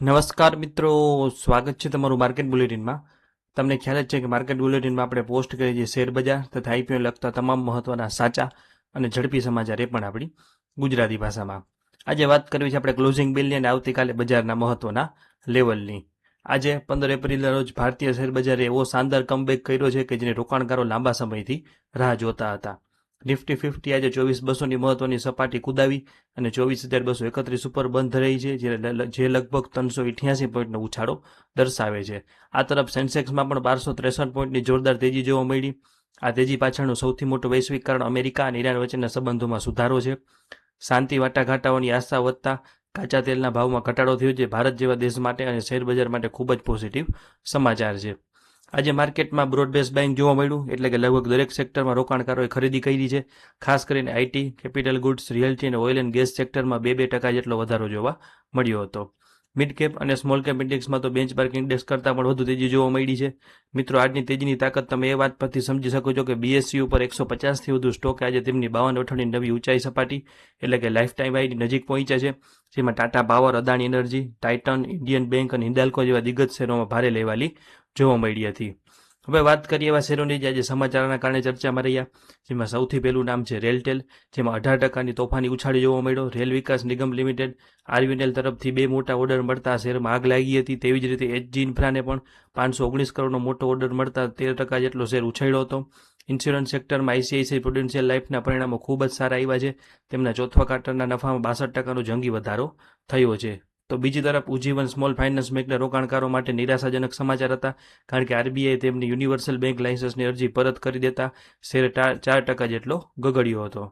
નમસ્કાર મિત્રો, સ્વાગત છે તમારું માર્કેટ બુલેટિનમાં. તમને ખ્યાલ જ છે કે માર્કેટ બુલેટિનમાં આપણે પોસ્ટ કરીએ છીએ શેર બજાર તથા આઈપીઓ લગતા તમામ મહત્વના સાચા અને ઝડપી સમાચાર એ પણ આપણી ગુજરાતી ભાષામાં. આજે વાત કરવી છે આપણે ક્લોઝિંગ બિલની અને આવતીકાલે બજારના મહત્વના લેવલની. આજે 15 એપ્રિલના રોજ ભારતીય શેર બજારે એવો શાનદાર કમબેક કર્યો છે કે જેને રોકાણકારો લાંબા સમયથી રાહ જોતા હતા. નિફ્ટી 50 આજે 24,200ની મહત્વની સપાટી કુદાવી અને 24,231 ઉપર બંધ રહી છે, જે લગભગ 388 પોઈન્ટનો ઉછાળો દર્શાવે છે. આ તરફ સેન્સેક્સમાં પણ 1263 પોઈન્ટની જોરદાર તેજી જોવા મળી. આ તેજી પાછળનું સૌથી મોટું વૈશ્વિક કારણ અમેરિકા અને ઈરાન વચ્ચેના સંબંધોમાં સુધારો છે. શાંતિ વાટાઘાટોની આશા વધતા કાચા તેલના ભાવમાં ઘટાડો થયો છે. ભારત જેવા દેશ માટે અને શેર બજાર માટે ખૂબ જ પોઝિટિવ સમાચાર છે. આજે માર્કેટમાં બ્રોડ બેઝ બાઇંગ જોવા મળ્યું, એટલે કે લગભગ દરેક સેક્ટરમાં રોકાણકારોએ ખરીદી કરી છે. ખાસ કરીને આઈટી, કેપિટલ ગુડ્સ, રિયલ્ટી અને ઓઇલ એન્ડ ગેસ સેક્ટરમાં 2% જેટલો વધારો જોવા મળ્યો હતો. મિડ કેપ અને સ્મોલ કેપ ઇન્ડેક્સમાં તો બેન્ચમાર્ક ઇન્ડેક્સ કરતાં પણ વધુ તેજી જોવા મળી છે. મિત્રો, આજની તેજીની તાકાત તમે એ વાત પરથી સમજી શકો છો કે બીએસસી ઉપર 150થી વધુ સ્ટોકે આજે તેમની 52 અઠવાડિયાની નવી ઊંચાઈ સપાટી એટલે કે લાઈફ ટાઈમ હાઈની નજીક પહોંચ્યા છે. જેમાં Tata power, Adani energy, Titan, Indian bank અને હિન્દાલ્કો જેવા દિગ્ગજ શેરોમાં ભારે લેવાલી જોવા મળી હતી. હવે વાત કરીએ એવા શેરોની જે આજે સમાચારના કારણે ચર્ચામાં રહ્યા, જેમાં સૌથી પહેલું નામ છે રેલટેલ, જેમાં 18%ની તોફાની ઉછાળી જોવા મળ્યો. રેલ વિકાસ નિગમ લિમિટેડ આરવીએનએલ તરફથી 2 મોટા ઓર્ડર મળતા શેરમાં આગ લાગી હતી. તેવી જ રીતે એચજી ઇન્ફ્રાને પણ 519 કરોડનો મોટો ઓર્ડર મળતા 13% જેટલો શેર ઉછાળ્યો હતો. ઇન્સ્યોરન્સ સેક્ટરમાં આઈસીઆઈસીઆઈ પ્રુડેન્શિયલ લાઈફના પરિણામો ખૂબ જ સારા આવ્યા છે. તેમના ચોથા ક્વાર્ટરના નફામાં 62%નો જંગી વધારો થયો છે. તો બીજી તરફ ઉજ્જીવન સ્મોલ ફાઇનાન્સ બેંકના રોકાણકારો માટે નિરાશાજનક સમાચાર હતા, કારણ કે આરબીઆઈ તેમની યુનિવર્સલ બેંક લાયસન્સની અરજી પરત કરી દેતા શેર 4% જેટલો ગગડ્યો હતો.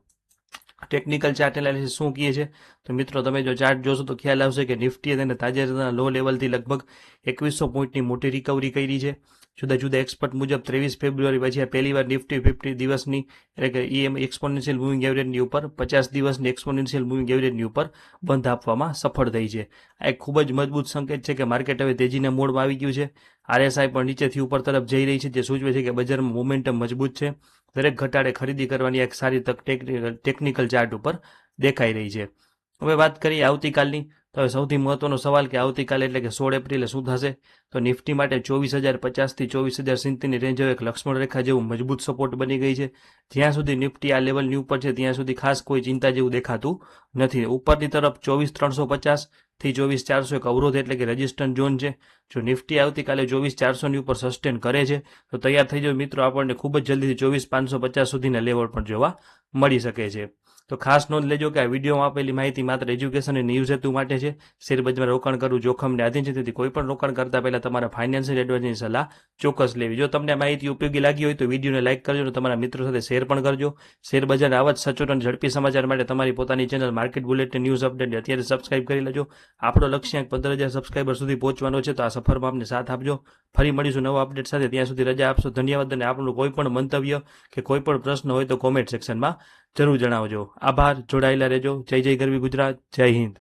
ટેકનિકલ ચાર્ટ એનાલિસિસ શું કહે છે? તો મિત્રો, તમે જો ચાર્ટ જોશો તો ખ્યાલ આવશે કે નિફ્ટીએ તેના તાજેતરના લો લેવલથી લગભગ 2100 પોઈન્ટની મોટી રિકવરી કરી છે. જુદા જુદા એક્સપર્ટ મુજબ 23 ફેબ્રુઆરી પછી આ પહેલીવાર નિફ્ટી 50 દિવસની એટલે કે એક્સપોનેન્શિયલ મૂવિંગ એવરેજની ઉપર 50 દિવસની એક્સપોનેન્શિયલ મૂવિંગ એવરેજની ઉપર બંધ આપવામાં સફળ થઈ છે. આ એક ખૂબ જ મજબૂત સંકેત છે કે માર્કેટ હવે તેજીના મોડમાં આવી ગયું છે. આરએસઆઈ પણ નીચેથી ઉપર તરફ જઈ રહી છે, જે સૂચવે છે કે બજારમાં મોમેન્ટમ મજબૂત છે. દરેક ઘટાડે ખરીદી કરવાની એક સારી તક ટેકનિકલ ચાર્ટ ઉપર દેખાઈ રહી છે. હવે વાત કરીએ આવતીકાલની, તો હવે સૌથી મહત્વનો સવાલ કે આવતીકાલે એટલે કે 16 એપ્રિલે શું થશે? તો નિફ્ટી માટે 24,050થી 24,070ની રેન્જ હવે એક લક્ષ્મણ રેખા જેવું મજબૂત સપોર્ટ બની ગઈ છે. જ્યાં સુધી નિફ્ટી આ લેવલની ઉપર છે ત્યાં સુધી ખાસ કોઈ ચિંતા જેવું દેખાતું નથી. ઉપરની તરફ 24,350થી 24,400 એક અવરોધ એટલે કે રેઝિસ્ટન્સ ઝોન છે. જો નિફ્ટી આવતીકાલે 24,400ની ઉપર સસ્ટેન કરે છે તો તૈયાર થઈ જાવ મિત્રો, આપણને ખૂબ જ જલ્દીથી 24,550 સુધીના લેવલ પણ જોવા મળી શકે છે. તો ખાસ નોંધ લેજો કે આ વિડીયોમાં આપેલી માહિતી માત્ર એજ્યુકેશન અને ન્યૂઝ હેતુ માટે છે. શેરબજારમાં રોકાણ કરવું જોખમને આધીન છે, તેથી કોઈ પણ રોકાણ કરતા પહેલા તમારા ફાઇનાન્શિયલ એડવાઇઝરની સલાહ ચોક્કસ લેવી. જો તમને આ માહિતી ઉપયોગી લાગી હોય તો વિડીયોને લાઇક કરજો અને તમારા મિત્રો સાથે શેર પણ કરજો. શેરબજારના આવા જ સચોટ અને ઝડપી સમાચાર માટે તમારી પોતાની channel market bulletin news update અત્યારે સબસ્ક્રાઇબ કરી લેજો. આપણો લક્ષ્યાંક 15,000 સબસ્ક્રાઇબર સુધી પહોંચવાનો છે, તો આ સફરમાં અમને સાથ આપજો. ફરી મળીશું નવા અપડેટ સાથે. ત્યાં સુધી રજા આપશો. ધન્યવાદ. અને આપણું કોઈ પણ મંતવ્ય કે કોઈ પણ પ્રશ્ન હોય તો કોમેન્ટ સેક્શનમાં જરૂર જણાવજો. આભાર. જોડાયેલા રહેજો. જય જય ગરવી ગુજરાત. જય હિન્દ.